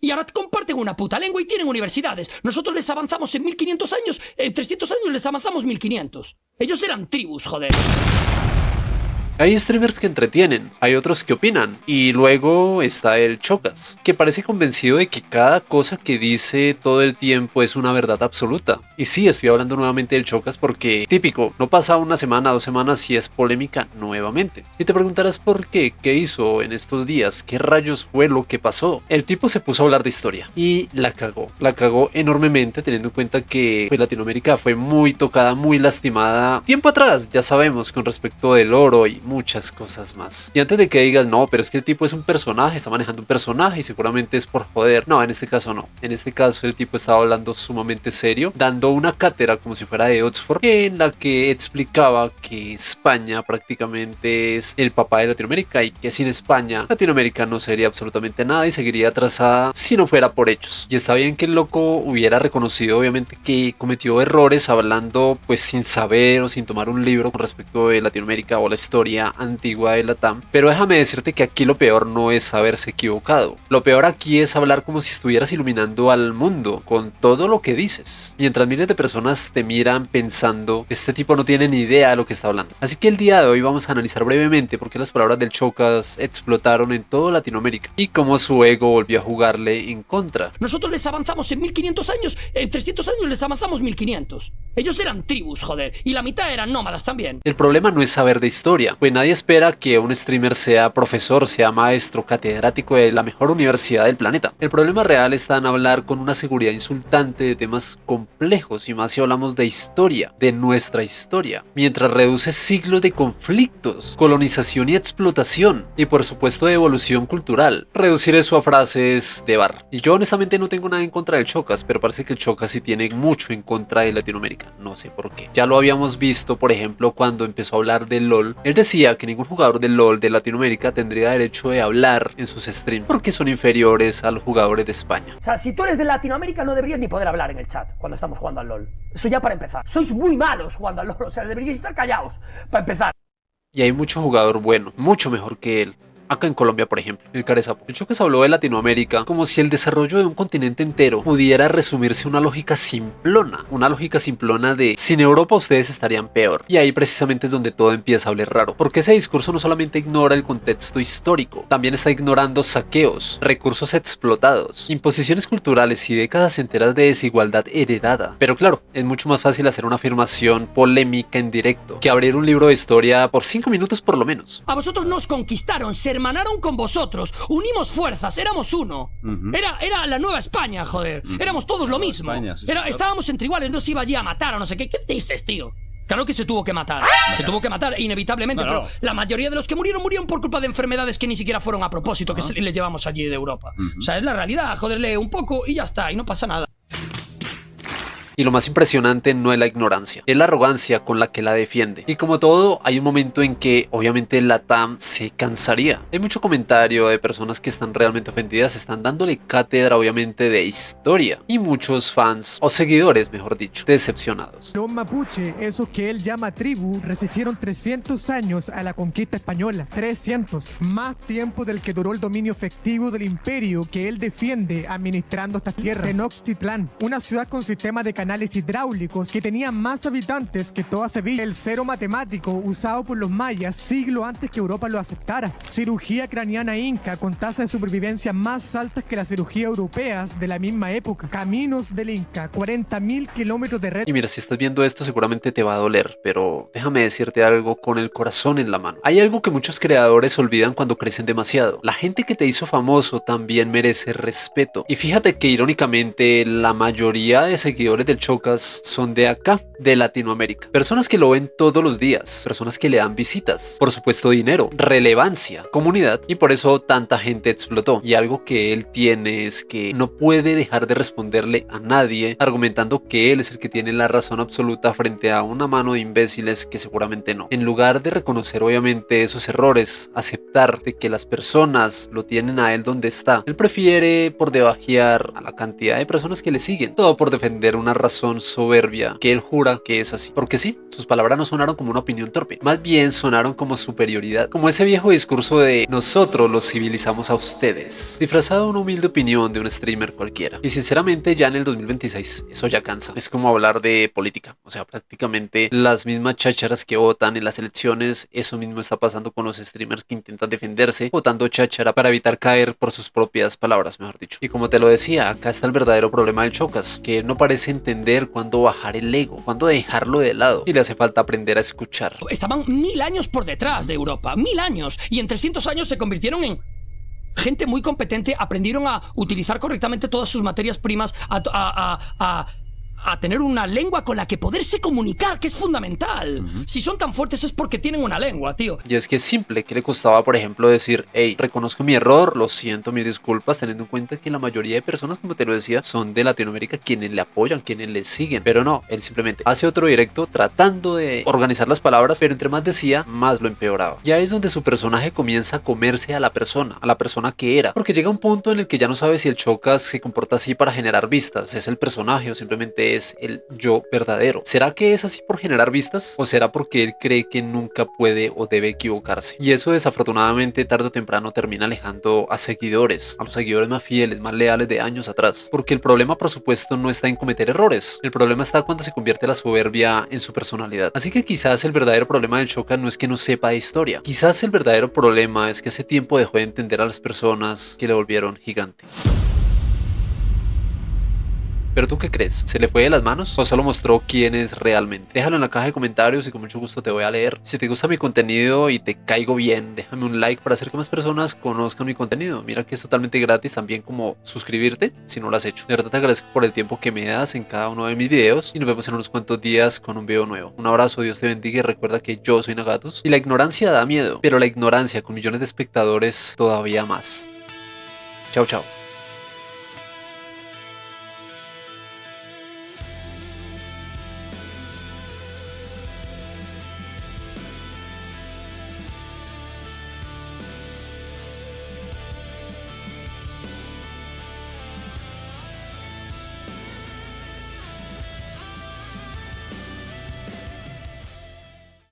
Y ahora comparten una puta lengua y tienen universidades. Nosotros les avanzamos en 1500 años, en 300 años les avanzamos 1500. Ellos eran tribus, joder. Hay streamers que entretienen, hay otros que opinan, y luego está el Chocas, que parece convencido de que cada cosa que dice todo el tiempo es una verdad absoluta. Y sí, estoy hablando nuevamente del Chocas porque, típico, no pasa una semana, 2 semanas y es polémica nuevamente. Y te preguntarás por qué, qué hizo en estos días, qué rayos fue lo que pasó. El tipo se puso a hablar de historia y la cagó enormemente, teniendo en cuenta que pues, Latinoamérica fue muy tocada, muy lastimada tiempo atrás, ya sabemos, con respecto del oro y muchas cosas más. Y antes de que digas, no, pero es que el tipo es un personaje, está manejando un personaje y seguramente es por joder. No, en este caso no. En este caso el tipo estaba hablando sumamente serio, dando una cátedra como si fuera de Oxford, en la que explicaba que España prácticamente es el papá de Latinoamérica y que sin España Latinoamérica no sería absolutamente nada y seguiría atrasada si no fuera por hechos. Y está bien que el loco hubiera reconocido obviamente que cometió errores hablando pues sin saber o sin tomar un libro con respecto de Latinoamérica o la historia antigua de Latam, pero déjame decirte que aquí lo peor no es haberse equivocado. Lo peor aquí es hablar como si estuvieras iluminando al mundo con todo lo que dices, mientras miles de personas te miran pensando este tipo no tiene ni idea de lo que está hablando. Así que el día de hoy vamos a analizar brevemente por qué las palabras del Chocas explotaron en toda Latinoamérica y cómo su ego volvió a jugarle en contra. Nosotros les avanzamos en 1500 años, en 300 años les avanzamos 1500. Ellos eran tribus, joder, y la mitad eran nómadas también. El problema no es saber de historia, pues nadie espera que un streamer sea profesor, sea maestro, catedrático de la mejor universidad del planeta. El problema real está en hablar con una seguridad insultante de temas complejos y más si hablamos de historia, de nuestra historia, mientras reduce siglos de conflictos, colonización y explotación y por supuesto de evolución cultural. Reducir eso a frases de bar. Y yo honestamente no tengo nada en contra del Chocas, pero parece que el Chocas sí tiene mucho en contra de Latinoamérica, no sé por qué. Ya lo habíamos visto por ejemplo cuando empezó a hablar del LOL, él decía que ningún jugador del LOL de Latinoamérica tendría derecho de hablar en sus streams porque son inferiores a los jugadores de España. O sea, si tú eres de Latinoamérica no deberías ni poder hablar en el chat cuando estamos jugando al LOL. Eso ya para empezar. Sois muy malos jugando al LOL, o sea, deberíais estar callados para empezar. Y hay mucho jugador bueno, mucho mejor que él. Acá en Colombia, por ejemplo, el Carezapo. El Chocas habló de Latinoamérica como si el desarrollo de un continente entero pudiera resumirse una lógica simplona. Una lógica simplona de sin Europa ustedes estarían peor. Y ahí precisamente es donde todo empieza a oler raro. Porque ese discurso no solamente ignora el contexto histórico, también está ignorando saqueos, recursos explotados, imposiciones culturales y décadas enteras de desigualdad heredada. Pero claro, es mucho más fácil hacer una afirmación polémica en directo que abrir un libro de historia por 5 minutos por lo menos. A vosotros nos conquistaron, se hermanaron con vosotros, unimos fuerzas, éramos uno. Era la nueva España, joder. Éramos todos lo mismo. España, sí, estábamos entre iguales, no se iba allí a matar o no sé qué. ¿Qué dices, tío? Claro que se tuvo que matar. Se tuvo que matar, inevitablemente, No. pero la mayoría de los que murieron por culpa de enfermedades que ni siquiera fueron a propósito, que les llevamos allí de Europa. O sea, es la realidad, joderle un poco y ya está, y no pasa nada. Y lo más impresionante no es la ignorancia, es la arrogancia con la que la defiende. Y como todo, hay un momento en que obviamente Latam se cansaría. Hay mucho comentario de personas que están realmente ofendidas, están dándole cátedra obviamente de historia. Y muchos fans, o seguidores mejor dicho, decepcionados. Los mapuche, esos que él llama tribu, resistieron 300 años a la conquista española. 300. Más tiempo del que duró el dominio efectivo del imperio que él defiende administrando estas tierras. Tenochtitlán, una ciudad con sistema de canales hidráulicos que tenía más habitantes que toda Sevilla. El cero matemático usado por los mayas siglo antes que Europa lo aceptara. Cirugía craneana inca con tasas de supervivencia más altas que la cirugía europeas de la misma época. Caminos del Inca, 40.000 kilómetros de red. Y mira, si estás viendo esto seguramente te va a doler, pero déjame decirte algo con el corazón en la mano. Hay algo que muchos creadores olvidan cuando crecen demasiado. La gente que te hizo famoso también merece respeto. Y fíjate que irónicamente la mayoría de seguidores del Chocas son de acá, de Latinoamérica. Personas que lo ven todos los días, personas que le dan visitas, por supuesto dinero, relevancia, comunidad, y por eso tanta gente explotó. Y algo que él tiene es que no puede dejar de responderle a nadie argumentando que él es el que tiene la razón absoluta frente a una mano de imbéciles que seguramente no. En lugar de reconocer obviamente esos errores, aceptar de que las personas lo tienen a él donde está, él prefiere por debajear a la cantidad de personas que le siguen, todo por defender una razón razón soberbia que él jura que es así. Porque sí, sus palabras no sonaron como una opinión torpe, más bien sonaron como superioridad, como ese viejo discurso de nosotros los civilizamos a ustedes, disfrazado de una humilde opinión de un streamer cualquiera. Y sinceramente ya en el 2026 eso ya cansa. Es como hablar de política, o sea, prácticamente las mismas chácharas que votan en las elecciones, eso mismo está pasando con los streamers que intentan defenderse votando cháchara para evitar caer por sus propias palabras, mejor dicho. Y como te lo decía, acá está el verdadero problema del Chocas, que él no parece entender cuándo bajar el ego, cuándo dejarlo de lado, y le hace falta aprender a escuchar. Estaban 1000 años por detrás de Europa, 1000 años, y en 300 años se convirtieron en gente muy competente, aprendieron a utilizar correctamente todas sus materias primas, a tener una lengua con la que poderse comunicar, que es fundamental. Si son tan fuertes es porque tienen una lengua, tío. Y es que es simple, que le costaba, por ejemplo, decir, hey, reconozco mi error, lo siento, mis disculpas, teniendo en cuenta que la mayoría de personas, como te lo decía, son de Latinoamérica, quienes le apoyan, quienes le siguen. Pero no, él simplemente hace otro directo tratando de organizar las palabras, pero entre más decía, más lo empeoraba. Ya es donde su personaje comienza a comerse a la persona que era, porque llega un punto en el que ya no sabe si el Chocas se comporta así para generar vistas, es el personaje o simplemente es el yo verdadero. ¿Será que es así por generar vistas? ¿O será porque él cree que nunca puede o debe equivocarse? Y eso desafortunadamente tarde o temprano termina alejando a seguidores, a los seguidores más fieles, más leales de años atrás. Porque el problema, por supuesto, no está en cometer errores. El problema está cuando se convierte la soberbia en su personalidad. Así que quizás el verdadero problema del Chocas no es que no sepa de historia. Quizás el verdadero problema es que hace tiempo dejó de entender a las personas que le volvieron gigante. ¿Pero tú qué crees? ¿Se le fue de las manos o solo mostró quién es realmente? Déjalo en la caja de comentarios y con mucho gusto te voy a leer. Si te gusta mi contenido y te caigo bien, déjame un like para hacer que más personas conozcan mi contenido. Mira que es totalmente gratis, también como suscribirte si no lo has hecho. De verdad te agradezco por el tiempo que me das en cada uno de mis videos y nos vemos en unos cuantos días con un video nuevo. Un abrazo, Dios te bendiga y recuerda que yo soy Nagatus y la ignorancia da miedo, pero la ignorancia con millones de espectadores todavía más. Chao, chao.